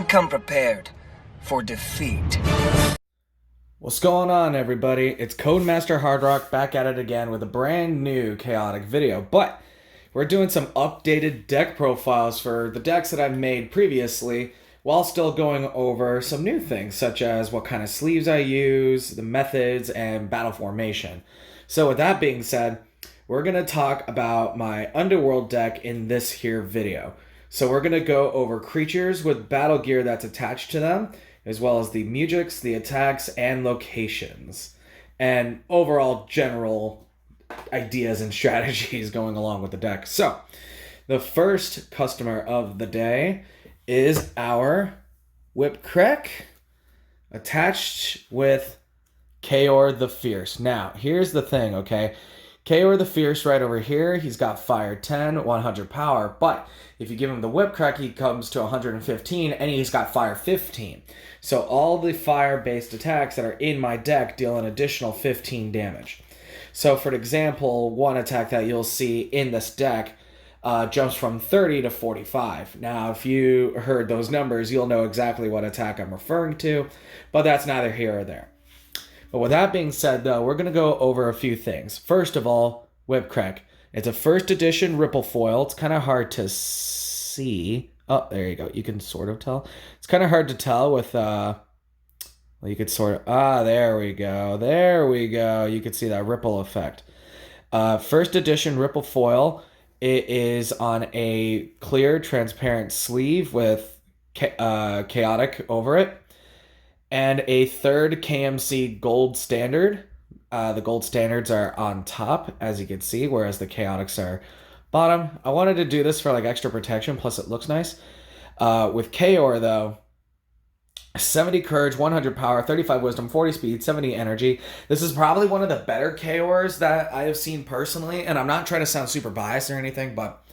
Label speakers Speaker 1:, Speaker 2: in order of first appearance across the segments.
Speaker 1: Come prepared for defeat.
Speaker 2: What's going on, everybody? It's Codemaster Hardrock back at it again with a brand new chaotic video, but we're doing some updated deck profiles for the decks that I've made previously while still going over some new things such as what kind of sleeves I use, the methods, and battle formation. So with that being said, we're going to talk about my Underworld deck in this here video. So we're going to go over creatures with battle gear that's attached to them, as well as the musics, the attacks, and locations, and overall general ideas and strategies going along with the deck. So the first customer of the day is our Whipcrack, attached with Chaor The Fierce. Now, here's the thing, okay? Chaor The Fierce right over here, he's got fire 10, 100 power, but if you give him the Whipcrack, he comes to 115, and he's got fire 15. So all the fire-based attacks that are in my deck deal an additional 15 damage. So for example, one attack that you'll see in this deck jumps from 30 to 45. Now, if you heard those numbers, you'll know exactly what attack I'm referring to, but that's neither here or there. But with that being said, though, we're going to go over a few things. First of all, Whipcrack. It's a first edition Ripple foil. It's kind of hard to see. Oh, there you go. You can sort of tell. It's kind of hard to tell with, well, you could sort of, there we go. There we go. You can see that ripple effect. First edition Ripple foil. It is on a clear, transparent sleeve with chaotic over it. And a third KMC gold standard. The gold standards are on top, as you can see, whereas the chaotics are bottom. I wanted to do this for like extra protection, plus it looks nice. With Chaor, though, 70 courage, 100 power, 35 wisdom, 40 speed, 70 energy. This is probably one of the better Chaors that I have seen personally, and I'm not trying to sound super biased or anything, but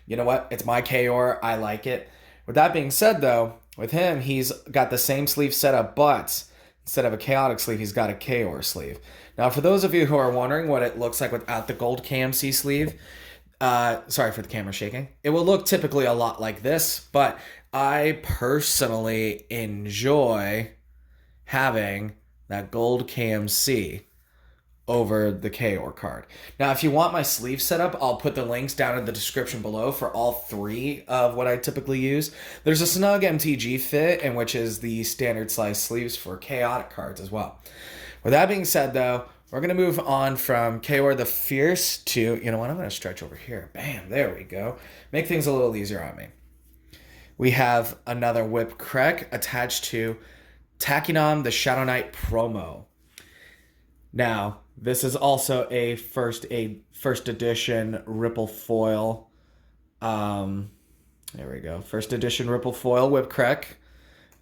Speaker 2: you know what? It's my Chaor. I like it. With that being said, though, with him, he's got the same sleeve setup, but instead of a chaotic sleeve, he's got a Chaor sleeve. Now, for those of you who are wondering what it looks like without the gold KMC sleeve, sorry for the camera shaking. It will look typically a lot like this, but I personally enjoy having that gold KMC over the Chaor card. Now, if you want my sleeve setup, I'll put the links down in the description below for all three of what I typically use. There's a snug MTG fit, and which is the standard size sleeves for chaotic cards as well. With that being said, though, we're going to move on from Chaor The Fierce to, you know what, I'm going to stretch over here. Bam, there we go. Make things a little easier on me. We have another Whipcrack attached to Takinom the Shadow Knight promo. Now, this is also a first edition Ripple foil. There we go. First edition Ripple foil Whipcrack.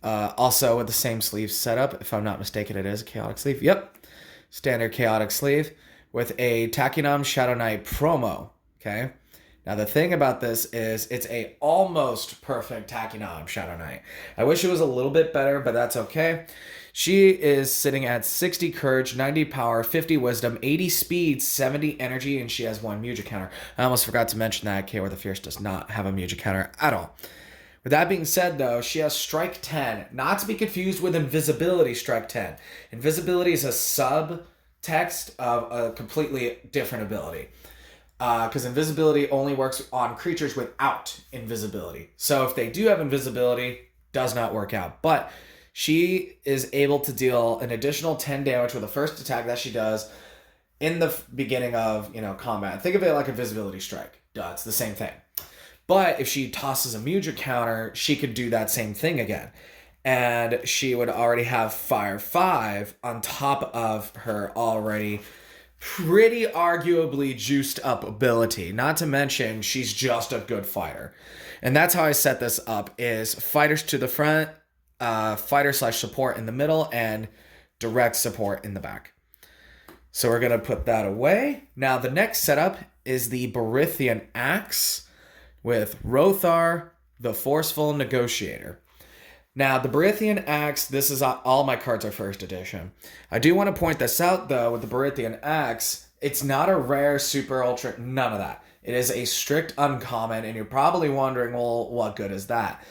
Speaker 2: Also with the same sleeve setup. If I'm not mistaken, it is a chaotic sleeve. Yep. Standard chaotic sleeve with a Takinom Shadow Knight promo. Okay. Now, the thing about this is it's a almost perfect Takinom Shadow Knight. I wish it was a little bit better, but that's okay. She is sitting at 60 courage, 90 power, 50 wisdom, 80 speed, 70 energy, and she has one music counter. I almost forgot to mention that Chaor The Fierce does not have a music counter at all. With that being said, though, she has Strike 10, not to be confused with Invisibility Strike 10. Invisibility is a subtext of a completely different ability. Because invisibility only works on creatures without invisibility. So if they do have invisibility, does not work out. But she is able to deal an additional 10 damage with the first attack that she does in the beginning of, combat. Think of it like a visibility strike. Duh, it's the same thing. But if she tosses a Mudra counter, she could do that same thing again. And she would already have Fire 5 on top of her already pretty arguably juiced up ability. Not to mention, she's just a good fighter. And that's how I set this up, is fighters to the front, fighter/support in the middle, and direct support in the back. So we're going to put that away. Now, the next setup is the Burithean Axe with Rothar, the Forceful Negotiator. Now, the Burithean Axe, this is all my cards are first edition. I do want to point this out, though, with the Burithean Axe, it's not a rare, super, ultra, none of that. It is a strict uncommon, and you're probably wondering, well, what good is that?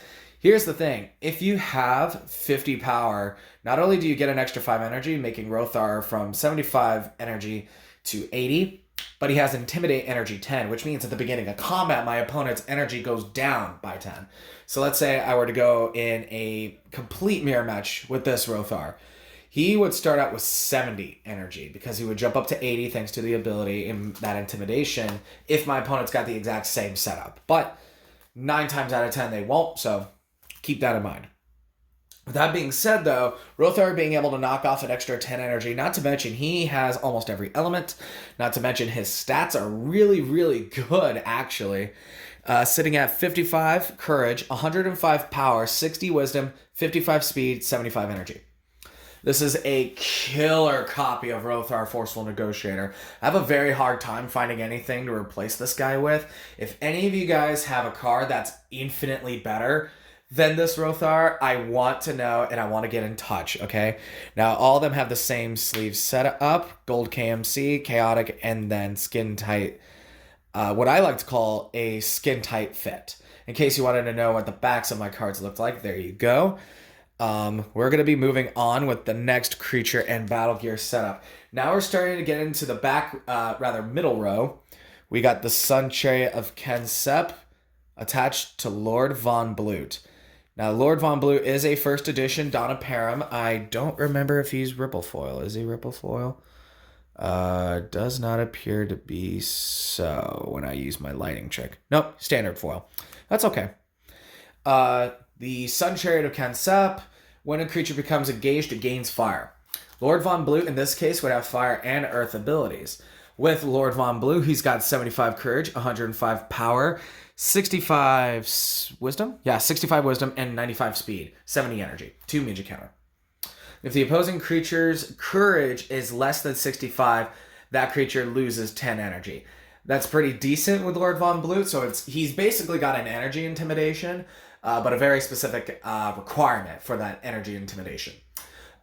Speaker 2: Here's the thing. If you have 50 power, not only do you get an extra 5 energy, making Rothar from 75 energy to 80, but he has Intimidate energy 10, which means at the beginning of combat, my opponent's energy goes down by 10. So let's say I were to go in a complete mirror match with this Rothar. He would start out with 70 energy because he would jump up to 80 thanks to the ability in that Intimidation if my opponent's got the exact same setup. But 9 times out of 10 they won't, so keep that in mind. With that being said, though, Rothar being able to knock off an extra 10 energy, not to mention he has almost every element, not to mention his stats are really, really good, actually. Sitting at 55 courage, 105 power, 60 wisdom, 55 speed, 75 energy. This is a killer copy of Rothar Forceful Negotiator. I have a very hard time finding anything to replace this guy with. If any of you guys have a card that's infinitely better than this Rothar, I want to know and I want to get in touch, okay? Now, all of them have the same sleeves set up, gold KMC, chaotic, and then skin tight. What I like to call a skin tight fit. In case you wanted to know what the backs of my cards looked like, there you go. We're going to be moving on with the next creature and battle gear setup. Now we're starting to get into the middle row. We got the Sun Chariot of Kensep attached to Lord Von Bloot. Now, Lord Von Bloot is a first edition Donna Param. I don't remember if he's Ripple Foil. Is he Ripple Foil? Does not appear to be so when I use my lighting trick. Nope, standard foil. That's okay. The Sun Chariot of Kensep. When a creature becomes engaged, it gains fire. Lord Von Bloot, in this case, would have fire and earth abilities. With Lord Von Bloot, he's got 75 courage, 105 power, 65 wisdom? Yeah, 65 wisdom and 95 speed, 70 energy, 2 magic counter. If the opposing creature's courage is less than 65, that creature loses 10 energy. That's pretty decent with Lord Von Bloot, so he's basically got an energy intimidation, but a very specific requirement for that energy intimidation.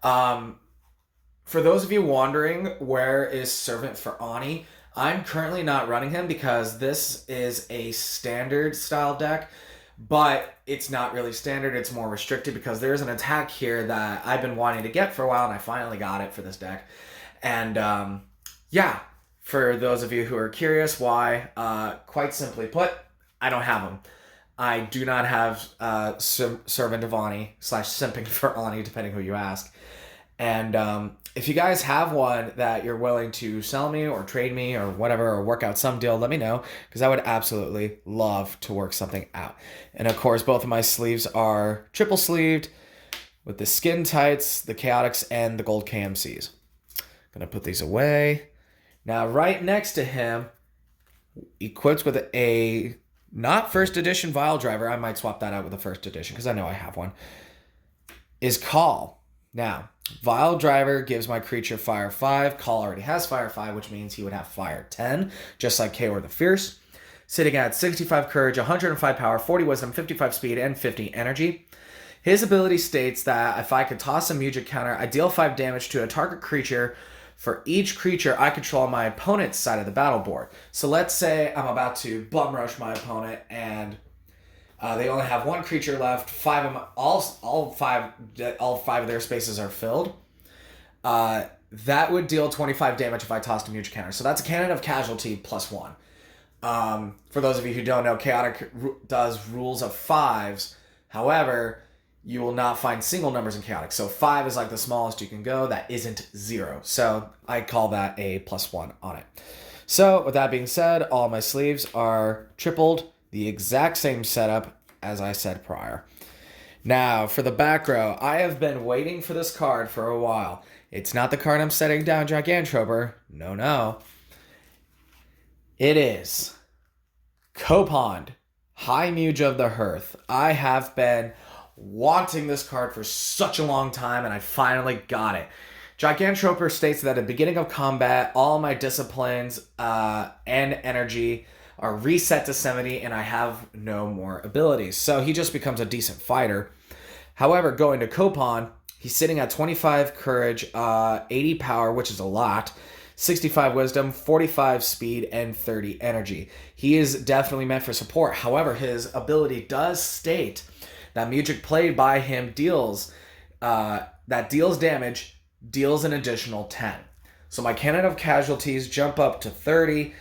Speaker 2: For those of you wondering, where is Servant for Ani? I'm currently not running him because this is a standard style deck, but it's not really standard. It's more restricted because there's an attack here that I've been wanting to get for a while, and I finally got it for this deck. And yeah, for those of you who are curious why, quite simply put, I don't have him. I do not have Servant of Ani / Simping for Ani, depending who you ask. And if you guys have one that you're willing to sell me or trade me or whatever, or work out some deal, let me know, because I would absolutely love to work something out. And of course, both of my sleeves are triple sleeved with the skin tights, the chaotics, and the gold KMCs. Gonna put these away. Now, right next to him, equipped with a not first edition Vial Driver, I might swap that out with a first edition because I know I have one, is Call. Now, Vial Driver gives my creature Fire 5. Call already has Fire 5, which means he would have Fire 10, just like Chaor The Fierce. Sitting at 65 courage, 105 power, 40 wisdom, 55 speed, and 50 energy. His ability states that if I could toss a Music counter, I deal 5 damage to a target creature for each creature I control on my opponent's side of the battle board. So let's say I'm about to bum rush my opponent and they only have one creature left. All five of their spaces are filled. That would deal 25 damage if I tossed a Music counter. So that's a Canon of casualty +1. For those of you who don't know, Chaotic does rules of 5s. However, you will not find single numbers in Chaotic. So 5 is like the smallest you can go. That isn't 0. So I call that a +1 on it. So with that being said, all my sleeves are tripled. The exact same setup as I said prior. Now, for the back row, I have been waiting for this card for a while. It's not the card I'm setting down, Gigantroper. No. It is Copond, High Muge of the Hearth. I have been wanting this card for such a long time, and I finally got it. Gigantroper states that at the beginning of combat, all my disciplines and energy are reset to 70, and I have no more abilities. So he just becomes a decent fighter. However, going to Copond, he's sitting at 25 courage, 80 power, which is a lot, 65 wisdom, 45 speed, and 30 energy. He is definitely meant for support. However, his ability does state that music played by him deals damage, deals an additional 10. So my Canon of Casualties jump up to 30,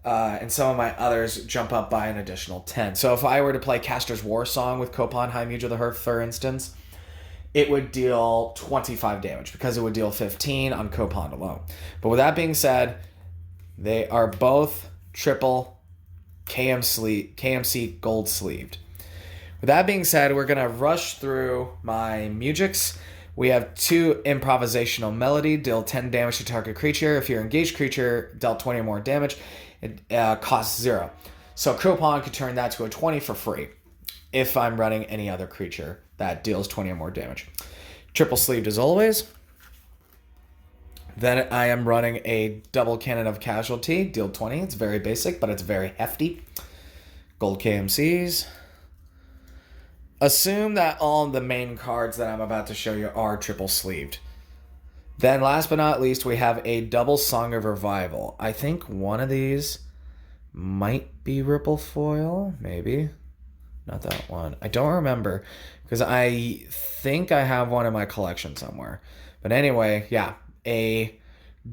Speaker 2: and some of my others jump up by an additional 10. So if I were to play Caster's War Song with Copan, High Muge of the Hearth, for instance, it would deal 25 damage because it would deal 15 on Copan alone. But with that being said, they are both triple KMC gold sleeved. With that being said, we're going to rush through my Mugics. We have 2 Improvisational Melody, deal 10 damage to target creature. If your engaged creature dealt 20 or more damage, it costs 0. So Copan could turn that to a 20 for free if I'm running any other creature that deals 20 or more damage. Triple sleeved as always. Then I am running a double Canon of Casualty, deal 20. It's very basic, but it's very hefty. Gold KMCs. Assume that all the main cards that I'm about to show you are triple sleeved. Then last but not least, we have a double Song of Revival. I think one of these might be Ripple Foil, maybe. Not that one. I don't remember because I think I have one in my collection somewhere. But anyway, yeah, a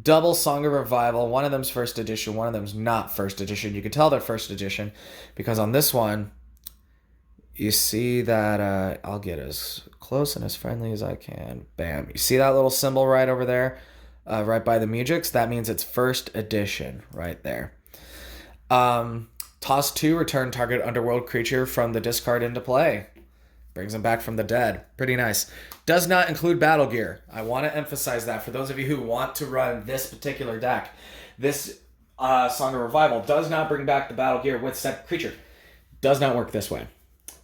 Speaker 2: double Song of Revival. One of them's first edition, one of them's not first edition. You can tell they're first edition because on this one, you see that, I'll get as close and as friendly as I can. Bam. You see that little symbol right over there, right by the Mugics? That means it's first edition right there. Toss 2, return target Underworld creature from the discard into play. Brings them back from the dead. Pretty nice. Does not include battle gear. I want to emphasize that for those of you who want to run this particular deck. This Song of Revival does not bring back the battle gear with said creature. Does not work this way.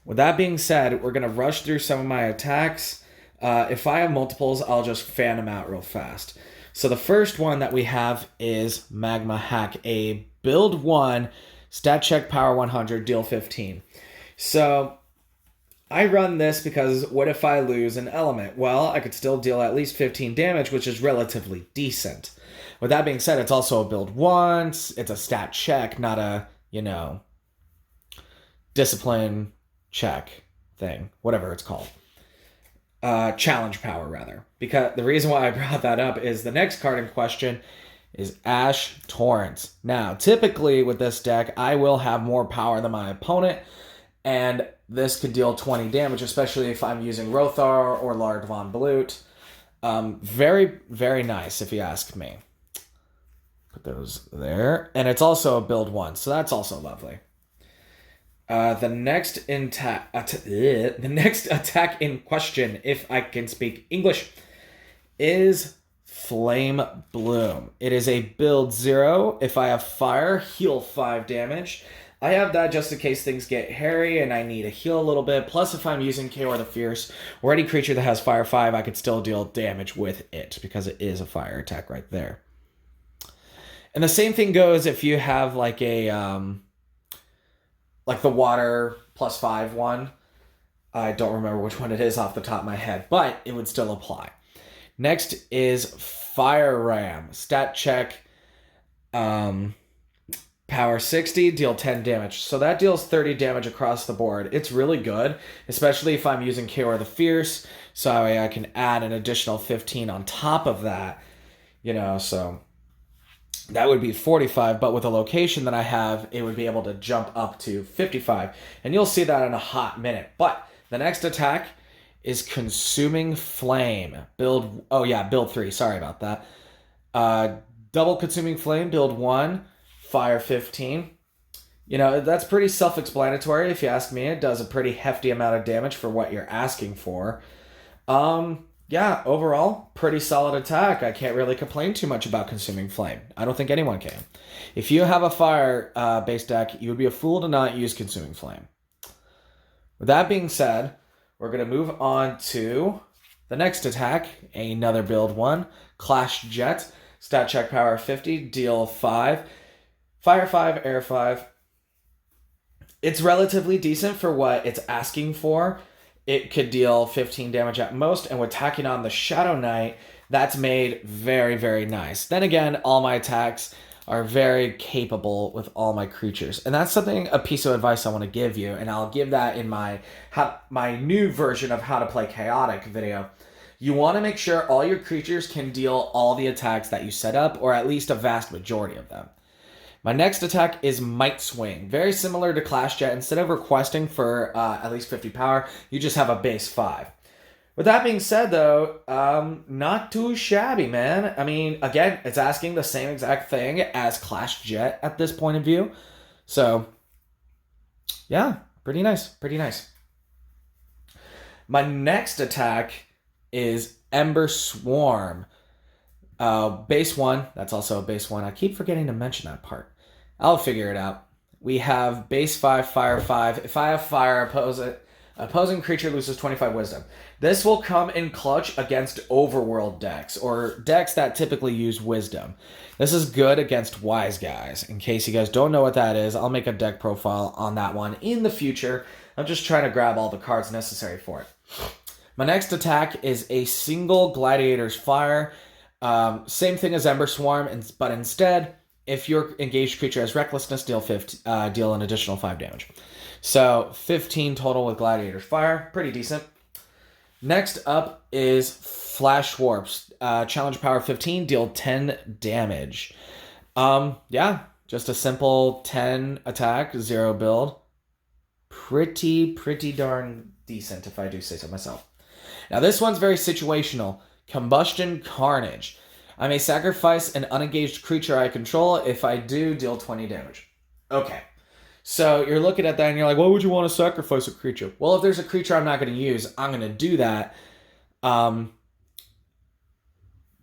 Speaker 2: With that being said, we're going to rush through some of my attacks. If I have multiples, I'll just fan them out real fast. So the first one that we have is Magma Hack, a build 1, stat check power 100, deal 15. So I run this because what if I lose an element? Well, I could still deal at least 15 damage, which is relatively decent. With that being said, it's also a build 1. It's a stat check, not a, discipline check thing, whatever it's called. Challenge power, rather. Because the reason why I brought that up is the next card in question is Ash Torrent. Now, typically with this deck, I will have more power than my opponent, and this could deal 20 damage, especially if I'm using Rothar or Lard von Bloot. Very, very nice, if you ask me. Put those there. And it's also a build 1, so that's also lovely. The next attack in question, if I can speak English, is Flame Bloom. It is a build 0. If I have fire, heal 5 damage. I have that just in case things get hairy and I need to heal a little bit. Plus, if I'm using Chaor The Fierce or any creature that has fire 5, I could still deal damage with it because it is a fire attack right there. And the same thing goes if you have like a like the water +5 one. I don't remember which one it is off the top of my head, but it would still apply. Next is Fire Ram. Stat check, power 60, deal 10 damage. So that deals 30 damage across the board. It's really good, especially if I'm using Chaor The Fierce, so I can add an additional 15 on top of that, so that would be 45, but with the location that I have, it would be able to jump up to 55. And you'll see that in a hot minute. But the next attack is Consuming Flame. Build 3, sorry about that. Double Consuming Flame, build 1, fire 15. That's pretty self-explanatory if you ask me. It does a pretty hefty amount of damage for what you're asking for. Yeah, overall, pretty solid attack. I can't really complain too much about Consuming Flame. I don't think anyone can. If you have a fire-based deck, you would be a fool to not use Consuming Flame. With that being said, we're going to move on to the next attack, another build 1, Clash Jet. Stat check power 50, deal 5, fire 5, air 5. It's relatively decent for what it's asking for. It could deal 15 damage at most, and with tacking on the Shadow Knight, that's made very, very nice. Then again, all my attacks are very capable with all my creatures. And that's a piece of advice I want to give you, and I'll give that in my new version of how to play Chaotic video. You want to make sure all your creatures can deal all the attacks that you set up, or at least a vast majority of them. My next attack is Mightswing. Very similar to Clash Jet. Instead of requesting for at least 50 power, you just have a base 5. With that being said, though, not too shabby, man. I mean, again, it's asking the same exact thing as Clash Jet at this point of view. So, yeah, pretty nice, pretty nice. My next attack is Ember Swarm. Base 1, that's also a base 1. I keep forgetting to mention that part. I'll figure it out. We have base 5, fire 5. If I have fire, opposing creature loses 25 wisdom. This will come in clutch against overworld decks, or decks that typically use wisdom. This is good against wise guys. In case you guys don't know what that is, I'll make a deck profile on that one in the future. I'm just trying to grab all the cards necessary for it. My next attack is a single Gladiator's Fire. Same thing as Ember Swarm, but instead, if your engaged creature has Recklessness, deal an additional 5 damage. So 15 total with Gladiator's Fire, pretty decent. Next up is Flash Warps. Challenge power 15, deal 10 damage. Yeah, just a simple 10 attack, 0 build. Pretty darn decent, if I do say so myself. Now this one's very situational. Combustion Carnage. I may sacrifice an unengaged creature I control. If I do, deal 20 damage. Okay. So you're looking at that and you're like, why would you want to sacrifice a creature? Well, if there's a creature I'm not going to use, I'm going to do that.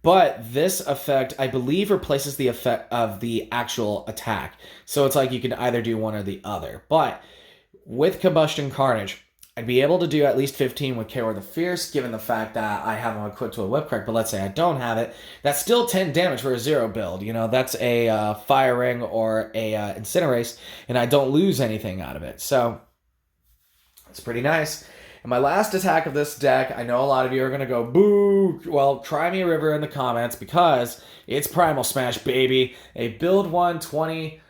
Speaker 2: But this effect, I believe, replaces the effect of the actual attack. So it's like you can either do one or the other. But with Combustion Carnage, I'd be able to do at least 15 with Chaor The Fierce, given the fact that I have him equipped to a Whip Crack, but let's say I don't have it. That's still 10 damage for a 0 build. You know, that's a Fire Ring or a Incinerate, and I don't lose anything out of it. So, it's pretty nice. And my last attack of this deck, I know a lot of you are going to go, boo! Well, cry me a river in the comments, because it's Primal Smash, baby. A build 120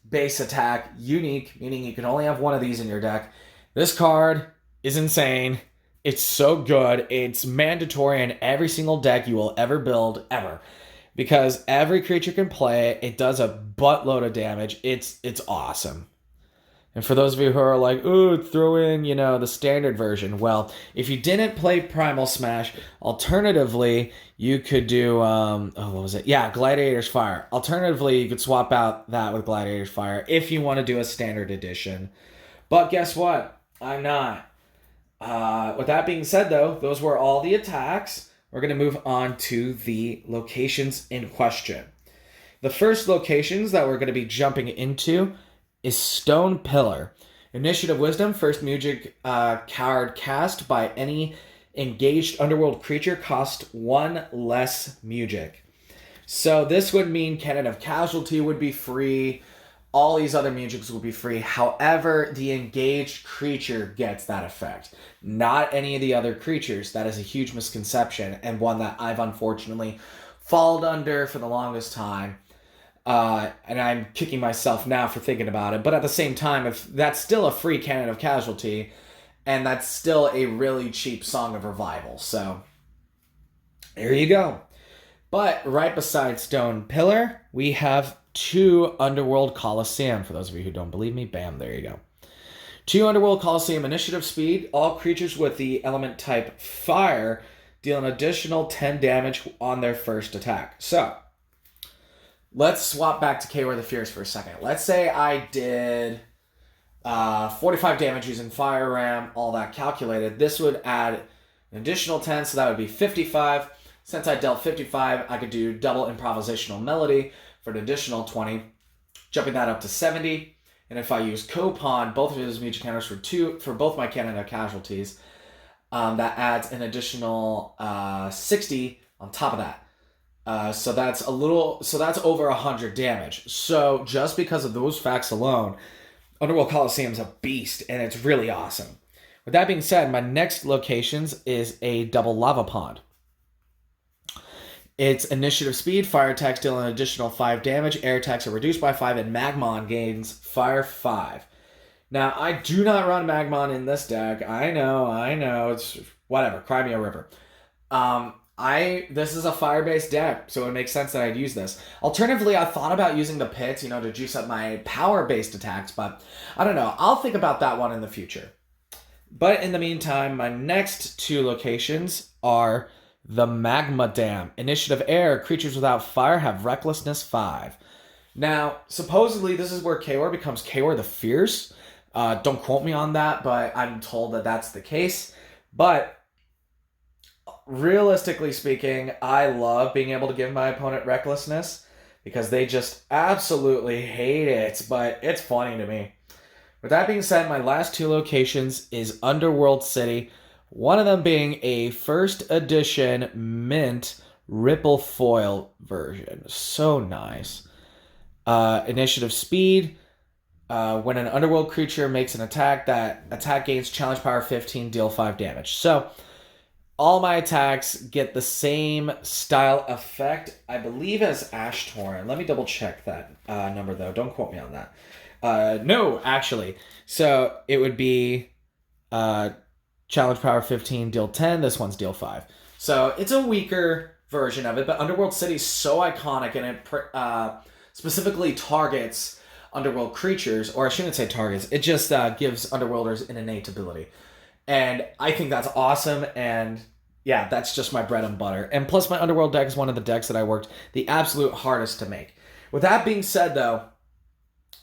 Speaker 2: base attack, unique, meaning you can only have one of these in your deck. This card is insane. It's so good. It's mandatory in every single deck you will ever build, ever. Because every creature can play it. It does a buttload of damage. It's awesome. And for those of you who are like, ooh, throw in, you know, the standard version. Well, if you didn't play Primal Smash, alternatively, you could do, what was it? Yeah, Gladiator's Fire. Alternatively, you could swap out that with Gladiator's Fire if you want to do a standard edition. But guess what? I'm not. With that being said, though, those were all the attacks. We're going to move on to the locations in question. The first locations that we're going to be jumping into is Stone Pillar. Initiative Wisdom, first music card cast by any engaged underworld creature cost 1 less music. So this would mean Canon of Casualty would be free. All these other musics will be free. However, the engaged creature gets that effect. Not any of the other creatures. That is a huge misconception, and one that I've unfortunately fallen under for the longest time. And I'm kicking myself now for thinking about it. But at the same time, if that's still a free Canon of Casualty, and that's still a really cheap Song of Revival. So, there you go. But right beside Stone Pillar, we have 2 Underworld Colosseum. For those of you who don't believe me, bam, there you go. 2 Underworld Colosseum initiative speed. All creatures with the element type fire deal an additional 10 damage on their first attack. So, let's swap back to Chaor The Fierce for a second. Let's say I did 45 damage using Fire Ram, all that calculated. This would add an additional 10, so that would be 55. Since I dealt 55, I could do double Improvisational Melody for an additional 20, jumping that up to 70. And if I use Copon, both of his music counters for both my Canon of Casualties, that adds an additional 60 on top of that. So that's over 100 damage. So just because of those facts alone, Underworld Colosseum is a beast, and it's really awesome. With that being said, my next locations is a double lava pond. Its initiative speed, fire attacks deal an additional 5 damage, air attacks are reduced by 5, and Magmon gains fire 5. Now, I do not run Magmon in this deck. I know, it's whatever, cry me a river. This is a fire-based deck, so it makes sense that I'd use this. Alternatively, I thought about using the pits, to juice up my power-based attacks, but I don't know. I'll think about that one in the future. But in the meantime, my next 2 locations are the Magma Dam. Initiative Air, creatures without fire have Recklessness 5. Now, supposedly this is where Chaor becomes Chaor The Fierce. Don't quote me on that, but I'm told that that's the case. But realistically speaking, I love being able to give my opponent Recklessness because they just absolutely hate it, but it's funny to me. With that being said, my last 2 locations is Underworld City, one of them being a first edition mint Ripple foil version. So nice. Initiative speed. When an Underworld creature makes an attack, that attack gains challenge power 15, deal 5 damage. So all my attacks get the same style effect, I believe, as Ash Torrent. Let me double check that number, though. Don't quote me on that. No, actually. So it would be challenge power 15, deal 10. This one's deal 5. So it's a weaker version of it, but Underworld City is so iconic, and it specifically targets Underworld creatures, or I shouldn't say targets. It just gives Underworlders an innate ability. And I think that's awesome, and yeah, that's just my bread and butter. And plus, my Underworld deck is one of the decks that I worked the absolute hardest to make. With that being said, though,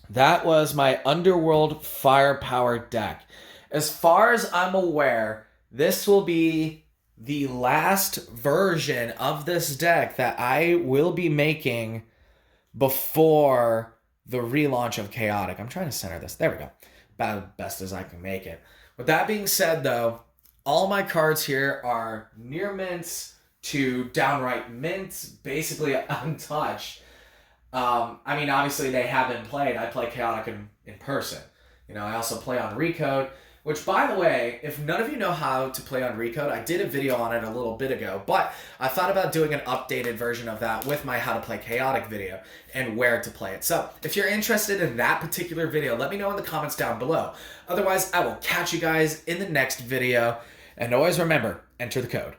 Speaker 2: that was my Underworld Firepower deck. As far as I'm aware, this will be the last version of this deck that I will be making before the relaunch of Chaotic. I'm trying to center this. There we go. About best as I can make it. With that being said, though, all my cards here are near mints to downright mints, basically untouched. Obviously they have been played. I play Chaotic in person. I also play on Recode, which, by the way, if none of you know how to play on Recode, I did a video on it a little bit ago, but I thought about doing an updated version of that with my How to Play Chaotic video and where to play it. So if you're interested in that particular video, let me know in the comments down below. Otherwise, I will catch you guys in the next video. And always remember, enter the code.